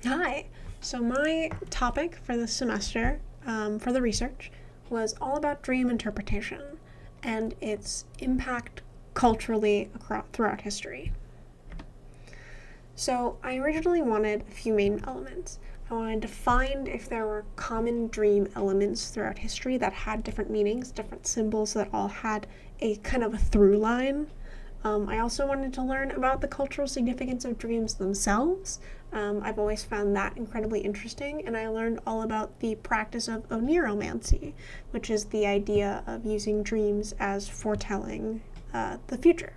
Hi. So my topic for this semester, for the research, was all about dream interpretation and its impact culturally throughout history. So I originally wanted a few main elements. I wanted to find if there were common dream elements throughout history that had different meanings, different symbols that all had a kind of a through line. I also wanted to learn about the cultural significance of dreams themselves. I've always found that incredibly interesting, and I learned all about the practice of oniromancy, which is the idea of using dreams as foretelling the future.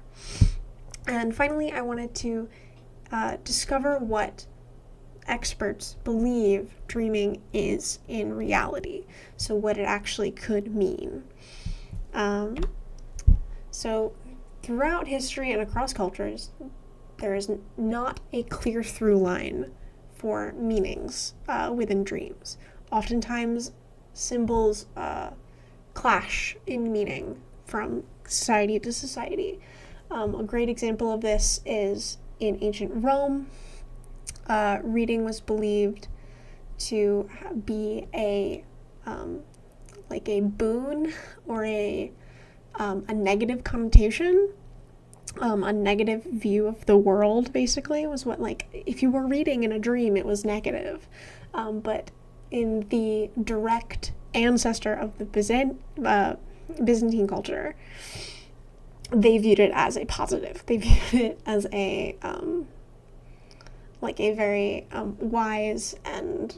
And finally, I wanted to discover what experts believe dreaming is in reality, so what it actually could mean. So throughout history and across cultures, there is not a clear through line for meanings within dreams. Oftentimes, symbols clash in meaning from society to society. A great example of this is in ancient Rome. Reading was believed to be a boon or a negative connotation. A negative view of the world, basically, was what, if you were reading in a dream, it was negative. But in the direct ancestor of the Byzantine culture, they viewed it as a positive. They viewed it as a very wise and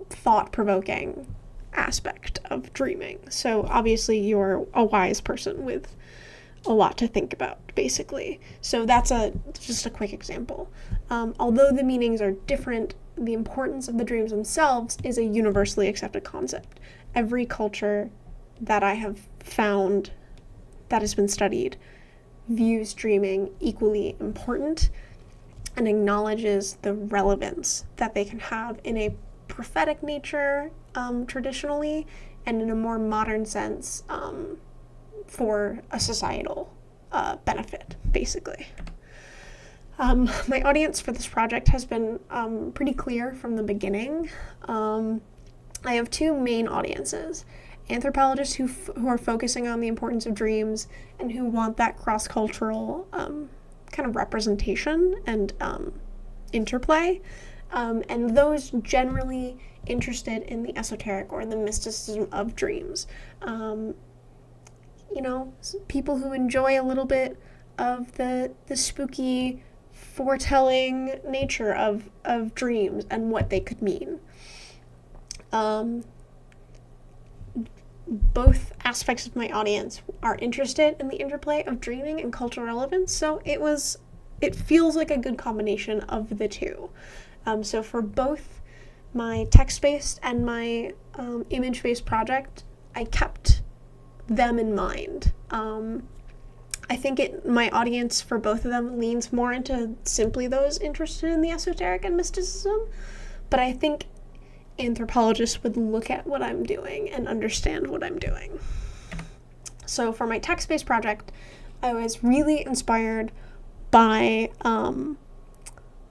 thought-provoking aspect of dreaming. So obviously you're a wise person with a lot to think about, basically. So that's just a quick example. Although the meanings are different, the importance of the dreams themselves is a universally accepted concept. Every culture that I have found that has been studied views dreaming equally important and acknowledges the relevance that they can have in a prophetic nature, traditionally, and in a more modern sense, for a societal benefit, basically. My audience for this project has been pretty clear from the beginning. I have two main audiences: anthropologists who are focusing on the importance of dreams and who want that cross-cultural kind of representation and interplay, and those generally interested in the esoteric or the mysticism of dreams. People who enjoy a little bit of the spooky, foretelling nature of dreams and what they could mean. Both aspects of my audience are interested in the interplay of dreaming and cultural relevance, so it feels like a good combination of the two. So for both my text-based and my image-based project, I kept them in mind. I think my audience for both of them leans more into simply those interested in the esoteric and mysticism, but I think anthropologists would look at what I'm doing and understand what I'm doing. So for my text-based project, I was really inspired by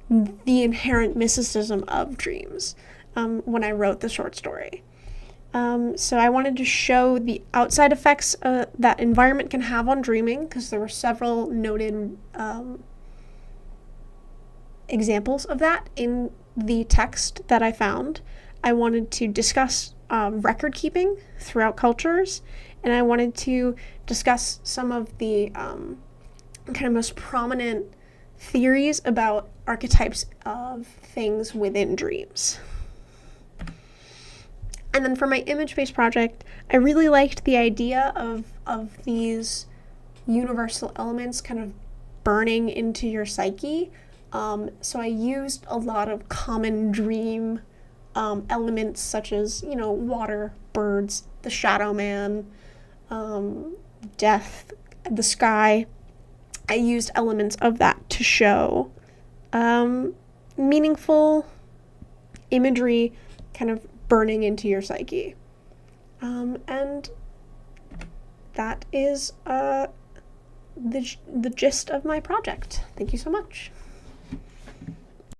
the inherent mysticism of dreams when I wrote the short story. So I wanted to show the outside effects that environment can have on dreaming, because there were several noted examples of that in the text that I found. I wanted to discuss record keeping throughout cultures, and I wanted to discuss some of the kind of most prominent theories about archetypes of things within dreams. And then for my image-based project, I really liked the idea of these universal elements kind of burning into your psyche. So I used a lot of common dream elements, such as, water, birds, the shadow man, death, the sky. I used elements of that to show meaningful imagery kind of burning into your psyche. And that is the gist of my project. Thank you so much.